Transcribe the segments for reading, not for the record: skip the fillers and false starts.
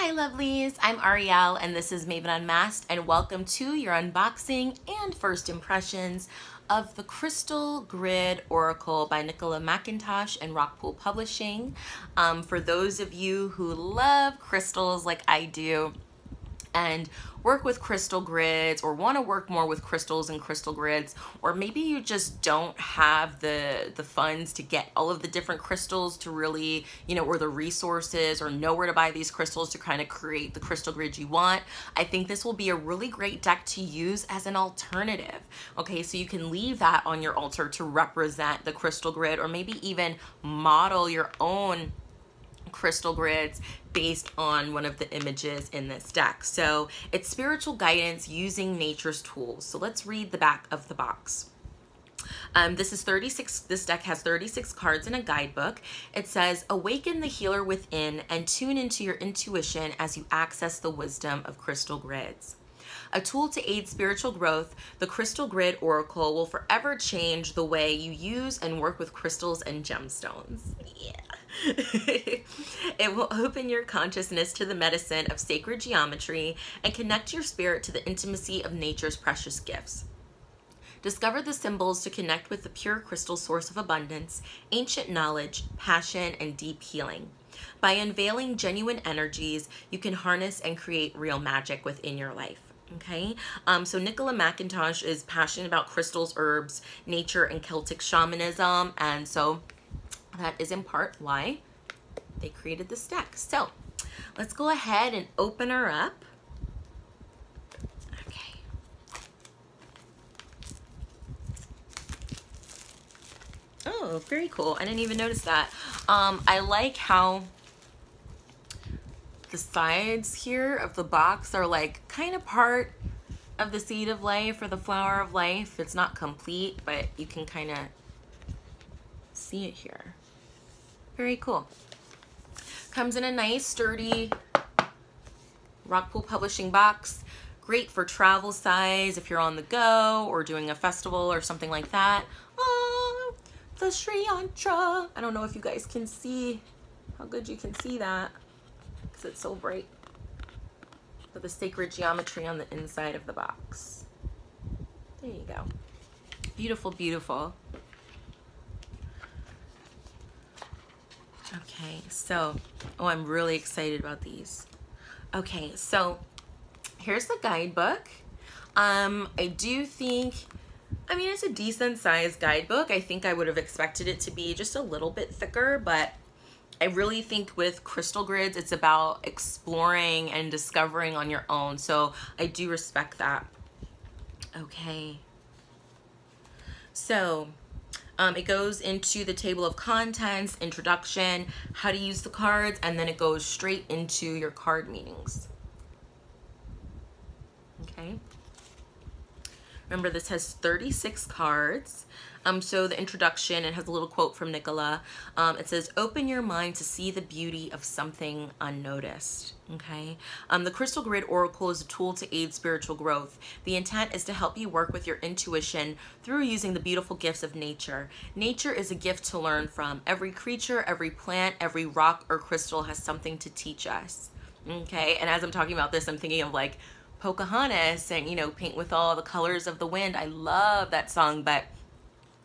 Hi lovelies, I'm Ariel and this is Maven Unmasked, and welcome to your unboxing and first impressions of the Crystal Grid Oracle by Nicola McIntosh and Rockpool Publishing. For those of you who love crystals like I do and work with crystal grids or want to work more with crystals and crystal grids, or maybe you just don't have the funds to get all of the different crystals to really, or the resources or know where to buy these crystals to kind of create the crystal grid you want, I think this will be a really great deck to use as an alternative. Okay, so you can leave that on your altar to represent the crystal grid, or maybe even model your own crystal grids based on one of the images in this deck. So it's spiritual guidance using nature's tools. So let's read the back of the box. This deck has 36 cards in a guidebook. It says, awaken the healer within and tune into your intuition as you access the wisdom of crystal grids. A tool to aid spiritual growth, the Crystal Grid Oracle will forever change the way you use and work with crystals and gemstones. Yeah. It will open your consciousness to the medicine of sacred geometry and connect your spirit to the intimacy of nature's precious gifts. Discover the symbols to connect with the pure crystal source of abundance, ancient knowledge, passion, and deep healing. By unveiling genuine energies, you can harness and create real magic within your life. Okay, so Nicola McIntosh is passionate about crystals, herbs, nature, and Celtic shamanism, and so that is in part why they created this deck. So let's go ahead and open her up. Okay. Oh, very cool. I didn't even notice that. I like how the sides here of the box are like kind of part of the seed of life or the flower of life. It's not complete, but you can kind of see it here. Very cool. Comes in a nice sturdy Rockpool Publishing box. Great for travel size if you're on the go or doing a festival or something like that. Oh, the Sri Yantra. I don't know if you guys can see how good you can see that, because it's so bright. But the sacred geometry on the inside of the box. There you go. Beautiful, beautiful. Okay, so, oh, I'm really excited about these. Okay, so here's the guidebook. I do think, I mean, it's a decent sized guidebook. I think I would have expected it to be just a little bit thicker, but I really think with crystal grids, it's about exploring and discovering on your own. So I do respect that. Okay. So it goes into the table of contents, introduction, how to use the cards, and then it goes straight into your card meanings. Okay. Remember, this has 36 cards. So the introduction, it has a little quote from Nicola. It says, open your mind to see the beauty of something unnoticed. Okay. The Crystal Grid Oracle is a tool to aid spiritual growth. The intent is to help you work with your intuition through using the beautiful gifts of nature. Nature is a gift to learn from. Every creature, every plant, every rock or crystal has something to teach us. Okay. And as I'm talking about this, I'm thinking of like Pocahontas and, Paint with All the Colors of the Wind. I love that song, but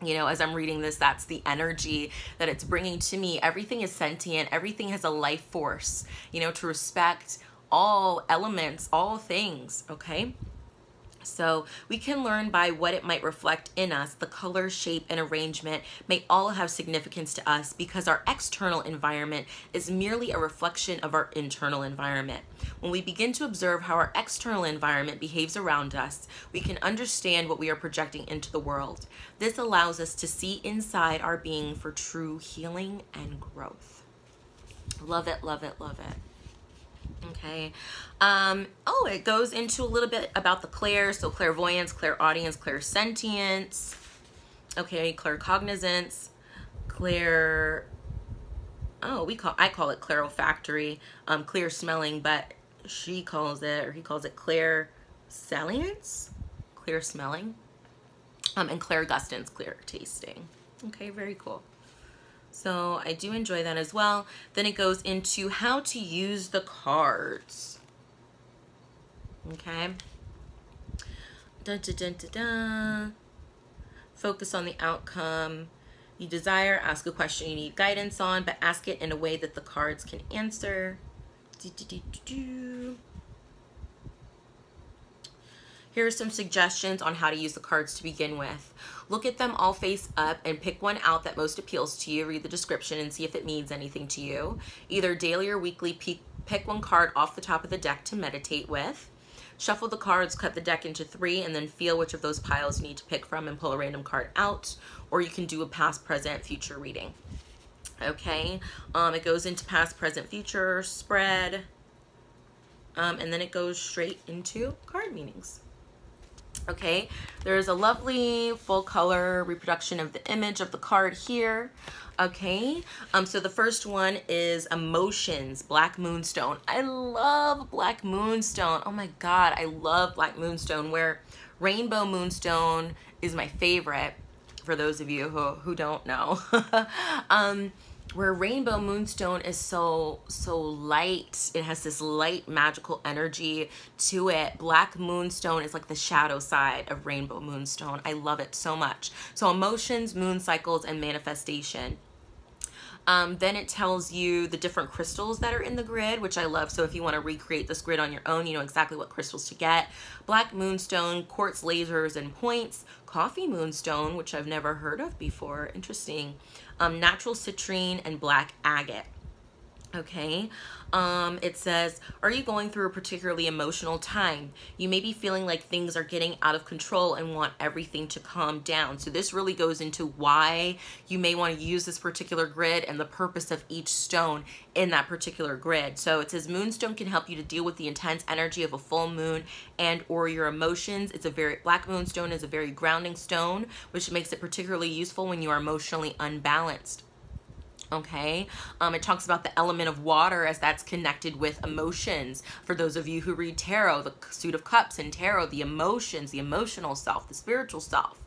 as I'm reading this, that's the energy that it's bringing to me. Everything is sentient. Everything has a life force, to respect all elements, all things, okay? So we can learn by what it might reflect in us. The color, shape, and arrangement may all have significance to us because our external environment is merely a reflection of our internal environment. When we begin to observe how our external environment behaves around us, we can understand what we are projecting into the world. This allows us to see inside our being for true healing and growth. Love it, love it, love it. Okay. Oh, it goes into a little bit about the clairs. So clairvoyance, clairaudience, clairsentience. Okay, claircognizance, I call it clairolfactory, clear smelling, but she calls it, or he calls it clairsalience, clear smelling, and clairgustance, clear tasting. Okay, very cool. So I do enjoy that as well. Then it goes into how to use the cards. Okay. Dun, dun, dun, dun, dun. Focus on the outcome you desire. Ask a question you need guidance on, but ask it in a way that the cards can answer. Here are some suggestions on how to use the cards to begin with. Look at them all face up and pick one out that most appeals to you. Read the description and see if it means anything to you. Either daily or weekly, pick one card off the top of the deck to meditate with. Shuffle the cards, cut the deck into 3, and then feel which of those piles you need to pick from and pull a random card out. Or you can do a past, present, future reading. Okay, it goes into past, present, future spread. And then it goes straight into card meanings. Okay, there's a lovely full color reproduction of the image of the card here. Okay, so the first one is Emotions, Black Moonstone. I love Black Moonstone. Oh my God, I love Black Moonstone, where Rainbow Moonstone is my favorite, for those of you who don't know. Where Rainbow Moonstone is so light. It has this light magical energy to it. Black Moonstone is like the shadow side of Rainbow Moonstone. I love it so much. So emotions, moon cycles, and manifestation. Then it tells you the different crystals that are in the grid, which I love. So if you want to recreate this grid on your own, you know exactly what crystals to get. Black Moonstone, quartz lasers and points. Coffee Moonstone, which I've never heard of before. Interesting. Natural citrine and black agate. Okay, it says, are you going through a particularly emotional time? You may be feeling like things are getting out of control and want everything to calm down. So this really goes into why you may want to use this particular grid and the purpose of each stone in that particular grid. So it says Moonstone can help you to deal with the intense energy of a full moon and or your emotions. Black Moonstone is a very grounding stone, which makes it particularly useful when you are emotionally unbalanced. Okay, it talks about the element of water as that's connected with emotions. For those of you who read tarot, the Suit of Cups and tarot, the emotions, the emotional self, the spiritual self.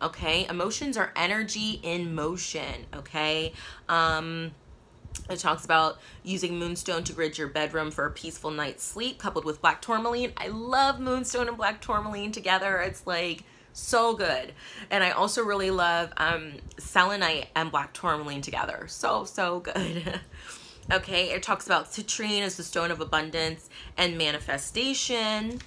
Okay, emotions are energy in motion. Okay, it talks about using Moonstone to grid your bedroom for a peaceful night's sleep, coupled with Black Tourmaline. I love Moonstone and Black Tourmaline together. It's like so good. And I also really love selenite and Black Tourmaline together. So good. Okay, it talks about citrine as the stone of abundance and manifestation.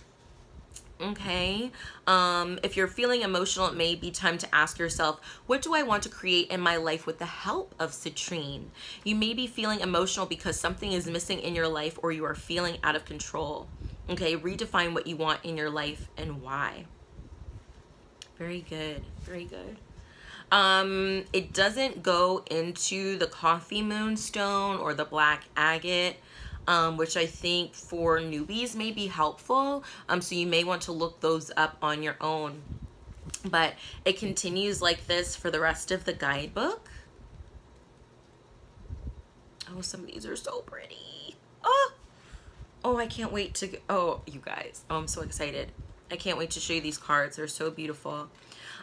Okay, if you're feeling emotional, it may be time to ask yourself, what do I want to create in my life with the help of citrine? You may be feeling emotional because something is missing in your life or you are feeling out of control. Okay, redefine what you want in your life and why. Very good, very good. It doesn't go into the Coffee Moonstone or the Black Agate, which I think for newbies may be helpful. So you may want to look those up on your own. But it continues like this for the rest of the guidebook. Oh, some of these are so pretty. Oh, I can't wait to, oh, you guys, oh, I'm so excited. I can't wait to show you these cards. They're so beautiful.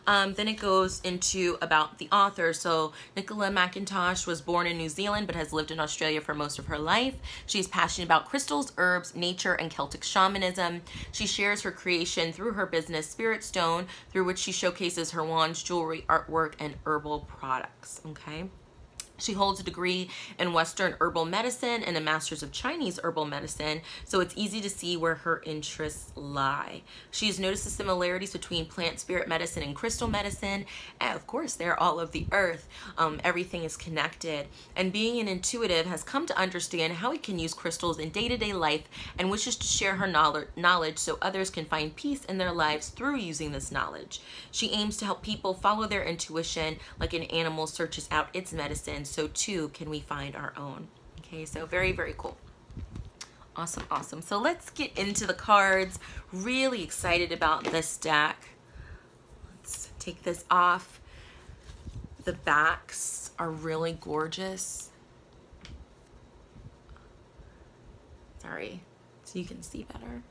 Then it goes into about the author. So Nicola McIntosh was born in New Zealand but has lived in Australia for most of her life. She's passionate about crystals, herbs, nature, and Celtic shamanism. She shares her creation through her business Spirit Stone, through which she showcases her wands, jewelry, artwork, and herbal products. Okay. She holds a degree in Western herbal medicine and a master's of Chinese herbal medicine, so it's easy to see where her interests lie. She has noticed the similarities between plant spirit medicine and crystal medicine, and of course they're all of the earth. Everything is connected, and being an intuitive has come to understand how we can use crystals in day-to-day life and wishes to share her knowledge so others can find peace in their lives through using this knowledge. She aims to help people follow their intuition like an animal searches out its medicine. So too can we find our own. Okay, so very, very cool. Awesome, awesome. So let's get into the cards. Really excited about this deck. Let's take this off. The backs are really gorgeous. Sorry, so you can see better.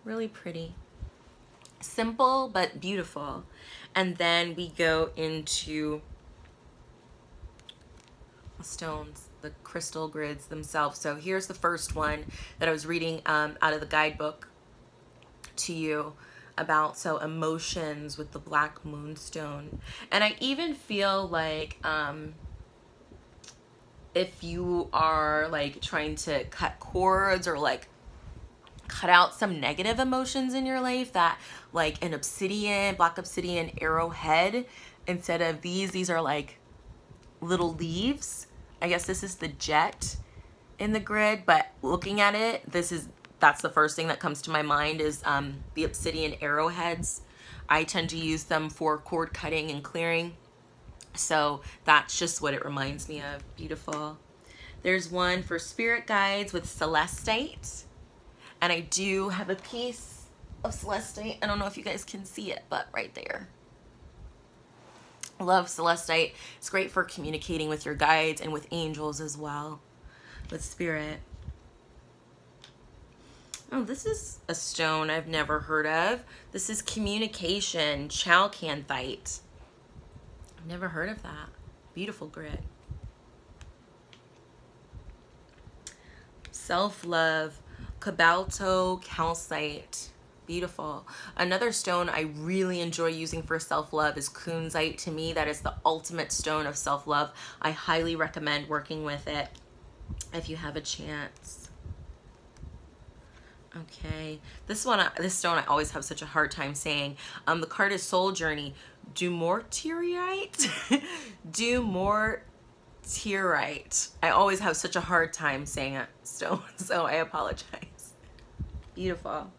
Really pretty. Simple but beautiful. And then we go into stones, the crystal grids themselves. So here's the first one that I was reading out of the guidebook to you about. So emotions with the black moonstone. And I even feel like if you are like trying to cut cords or like cut out some negative emotions in your life, that like an obsidian, black obsidian arrowhead, instead of these are like little leaves. I guess this is the jet in the grid, but looking at it, that's the first thing that comes to my mind is the obsidian arrowheads. I tend to use them for cord cutting and clearing. So that's just what it reminds me of. Beautiful. There's one for spirit guides with celestite. And I do have a piece of celestite. I don't know if you guys can see it, but right there. Love celestite. It's great for communicating with your guides and with angels as well, with spirit. Oh, this is a stone I've never heard of. This is communication, chalcanthite. I've never heard of that. Beautiful grit. Self-love, cobalto calcite. Beautiful. Another stone I really enjoy using for self-love is kunzite. To me, that is the ultimate stone of self-love. I highly recommend working with it if you have a chance. Okay, this stone I always have such a hard time saying. The card is Soul Journey. Dumortierite? Dumortierite. I always have such a hard time saying that stone, so I apologize. Beautiful.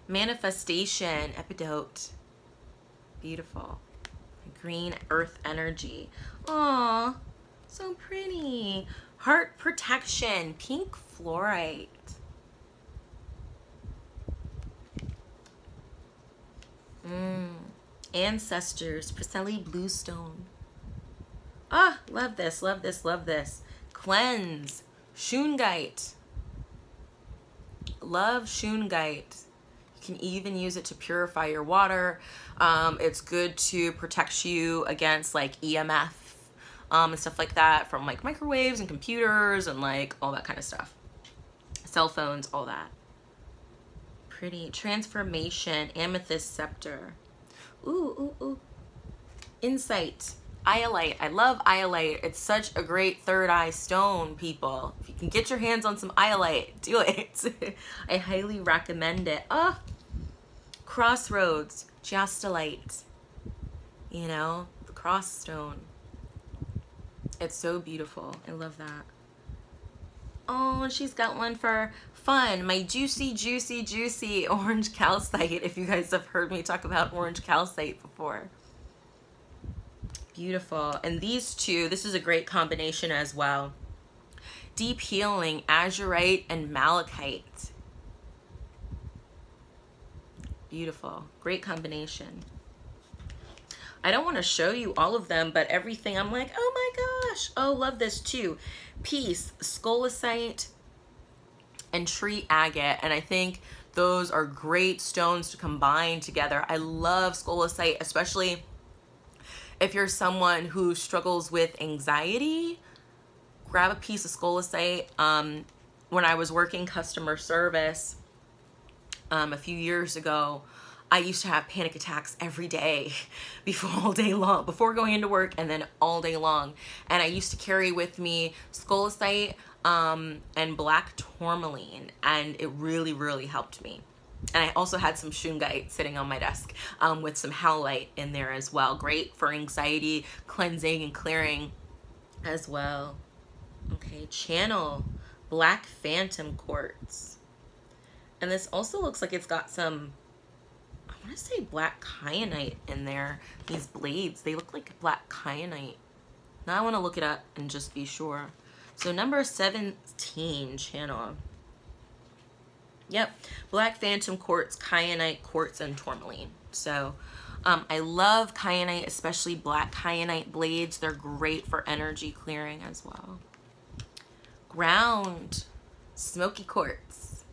Manifestation, epidote. Beautiful. Green earth energy. Aw, so pretty. Heart protection, pink fluorite. Ancestors, Priscelli bluestone. Ah, love this, love this, love this. Cleanse, shungite. Love shungite. You can even use it to purify your water. It's good to protect you against like EMF and stuff like that from like microwaves and computers and like all that kind of stuff. Cell phones, all that. Pretty. Transformation, amethyst scepter. Ooh, ooh, ooh. Insight, iolite. I love iolite. It's such a great third eye stone, people. If you can get your hands on some iolite, do it. I highly recommend it. Oh, crossroads, jasperite. You know, the cross stone. It's so beautiful. I love that. Oh, and she's got one for fun. My juicy, juicy, juicy orange calcite. If you guys have heard me talk about orange calcite before. Beautiful. And these two, this is a great combination as well. Deep healing, azurite and malachite. Beautiful. Great combination. I don't want to show you all of them, but everything I'm like, oh my gosh. Oh, love this too. Peace, scolecite, and tree agate. And I think those are great stones to combine together. I love scolecite, especially if you're someone who struggles with anxiety. Grab a piece of scolecite. When I was working customer service a few years ago, I used to have panic attacks every day all day long, before going into work and then all day long. And I used to carry with me scolecite and black tourmaline, and it really, really helped me. And I also had some shungite sitting on my desk with some howlite in there as well. Great for anxiety, cleansing, and clearing as well. Okay, channel, black phantom quartz. And this also looks like it's got some, I want to say black kyanite in there. These blades, they look like black kyanite. Now I want to look it up and just be sure. So number 17, channel. Yep, black phantom quartz, kyanite quartz, and tourmaline. So I love kyanite, especially black kyanite blades. They're great for energy clearing as well. Ground, smoky quartz.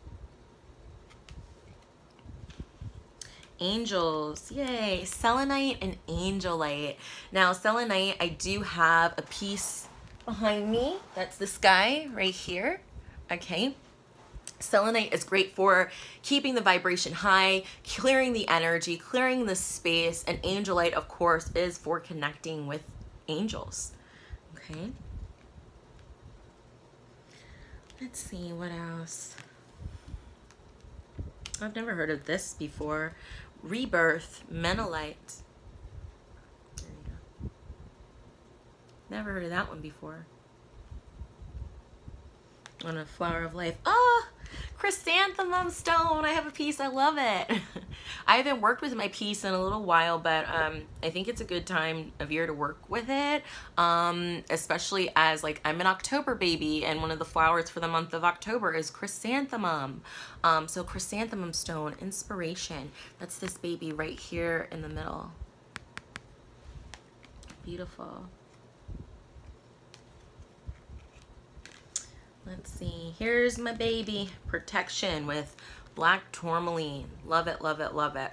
Angels, yay, selenite and angelite. Now selenite, I do have a piece behind me, that's this guy right here. Okay. Selenite is great for keeping the vibration high, clearing the energy, clearing the space, and angelite, of course, is for connecting with angels. Okay. Let's see what else. I've never heard of this before. Rebirth, Menolite. There you go. Never heard of that one before. On a flower of life. Oh, chrysanthemum stone. I have a piece. I love it. I haven't worked with my piece in a little while, but I think it's a good time of year to work with it, especially as like I'm an October baby, and one of the flowers for the month of October is chrysanthemum. So chrysanthemum stone, inspiration. That's this baby right here in the middle. Beautiful. Let's see, here's my baby, protection with black tourmaline. Love it, love it, love it.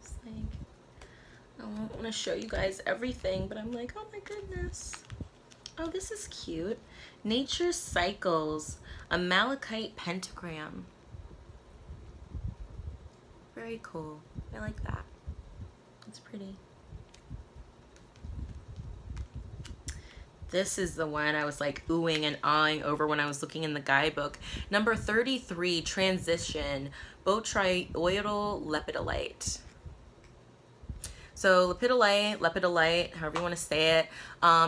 It's like, I don't want to show you guys everything, but I'm like, oh my goodness. Oh, this is cute. Nature Cycles, a malachite pentagram. Very cool. I like that. It's pretty. This is the one I was like oohing and ahhing over when I was looking in the guidebook. Number 33, Transition, Botryoidal Lepidolite. So lepidolite, however you want to say it.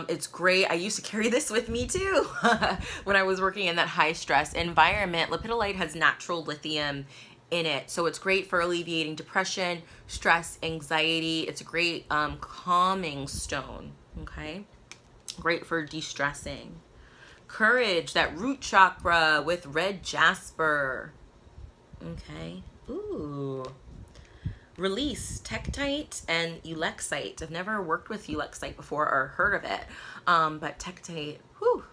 It's great. I used to carry this with me too when I was working in that high stress environment. Lepidolite has natural lithium in it, so it's great for alleviating depression, stress, anxiety. It's a great calming stone. Okay, great for de-stressing. Courage, that root chakra with red jasper. Okay. Ooh. Release, Tektite and Malachite. I've never worked with Malachite before or heard of it, but Tektite, whew.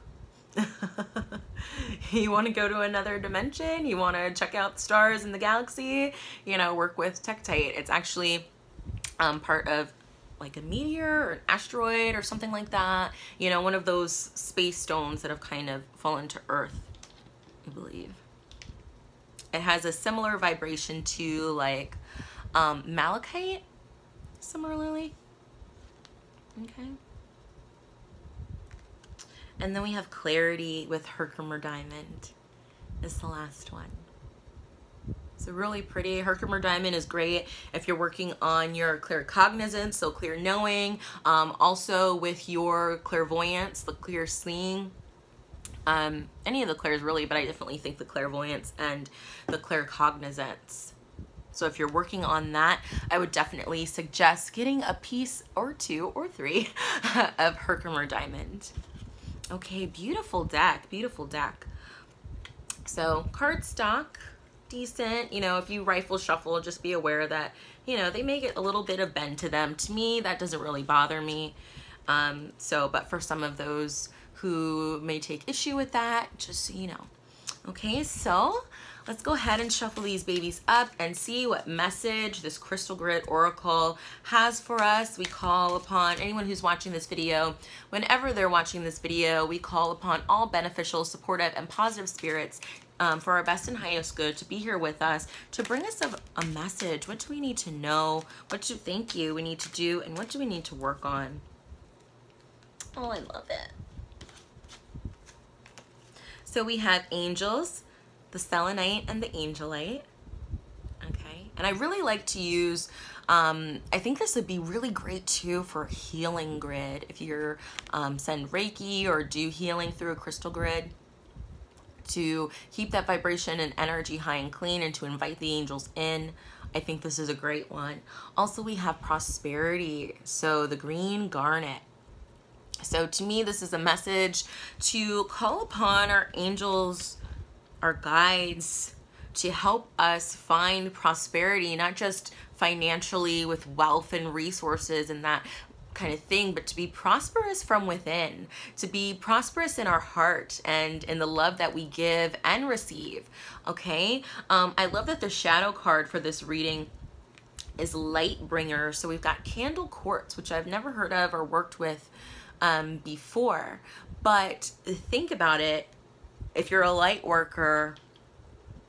You want to go to another dimension, you want to check out the stars in the galaxy, you know, work with Tektite. It's actually part of like a meteor or an asteroid or something like that, you know, one of those space stones that have kind of fallen to Earth, I believe. It has a similar vibration to like Malachite, similarly. Okay. And then we have Clarity with Herkimer Diamond is the last one. So really pretty. Herkimer Diamond is great if you're working on your claircognizance, so clear knowing, also with your clairvoyance, the clear seeing, any of the clairs really, but I definitely think the clairvoyance and the claircognizance. So if you're working on that, I would definitely suggest getting a piece or two or three of Herkimer Diamond. Okay, beautiful deck, beautiful deck. So cardstock, decent. You know, if you rifle shuffle, just be aware that, you know, they may get a little bit of bend to them. To me, that doesn't really bother me. But for some of those who may take issue with that, just so you know. Okay, so let's go ahead and shuffle these babies up and see what message this Crystal Grid Oracle has for us. We call upon anyone who's watching this video, whenever they're watching this video, we call upon all beneficial, supportive, and positive spirits for our best and highest good to be here with us, to bring us a message. What do we need to know? What do we need to do? And what do we need to work on? Oh, I love it. So we have angels, the selenite and the angelite. Okay, and I really like to use, I think this would be really great too for a healing grid. If you're send Reiki or do healing through a crystal grid, to keep that vibration and energy high and clean and to invite the angels in. I think this is a great one. Also, we have prosperity, so the green garnet. So to me, this is a message to call upon our angels, our guides, to help us find prosperity, not just financially with wealth and resources and that, kind of thing, but to be prosperous from within, to be prosperous in our heart and in the love that we give and receive. Okay, I love that the shadow card for this reading is light bringer. So we've got candle quartz, which I've never heard of or worked with before, but think about it. If you're a light worker,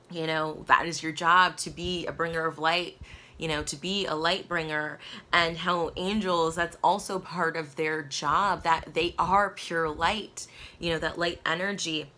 you know, that is your job, to be a bringer of light, you know, to be a light bringer. And how angels, that's also part of their job, that they are pure light, you know, that light energy.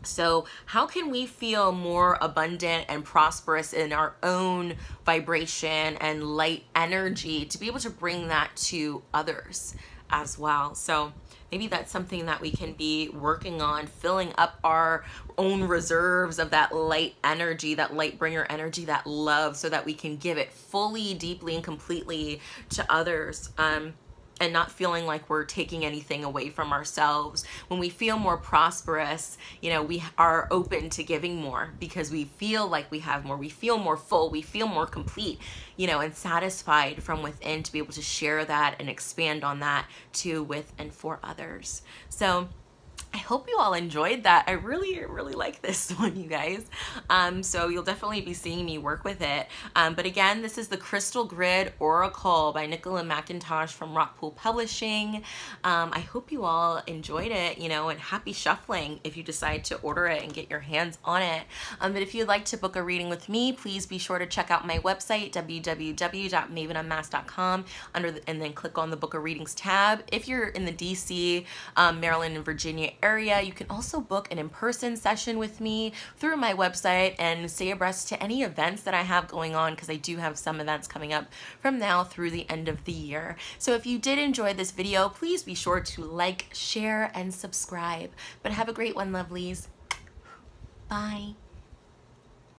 So how can we feel more abundant and prosperous in our own vibration and light energy to be able to bring that to others as well? So maybe that's something that we can be working on, filling up our own reserves of that light energy, that light bringer energy, that love, so that we can give it fully, deeply, and completely to others. And not feeling like we're taking anything away from ourselves. When we feel more prosperous, you know, we are open to giving more because we feel like we have more. We feel more full. We feel more complete, you know, and satisfied from within to be able to share that and expand on that too, with and for others. So I hope you all enjoyed that. I really, really like this one, you guys. So you'll definitely be seeing me work with it. But again, this is the Crystal Grid Oracle by Nicola McIntosh from Rockpool Publishing. I hope you all enjoyed it, you know, and happy shuffling if you decide to order it and get your hands on it. But if you'd like to book a reading with me, please be sure to check out my website, www.mavenunmasked.com, and then click on the Book a Readings tab. If you're in the DC, Maryland, and Virginia area, you can also book an in-person session with me through my website and stay abreast to any events that I have going on, because I do have some events coming up from now through the end of the year. So if you did enjoy this video, please be sure to like, share, and subscribe. But have a great one, lovelies. Bye.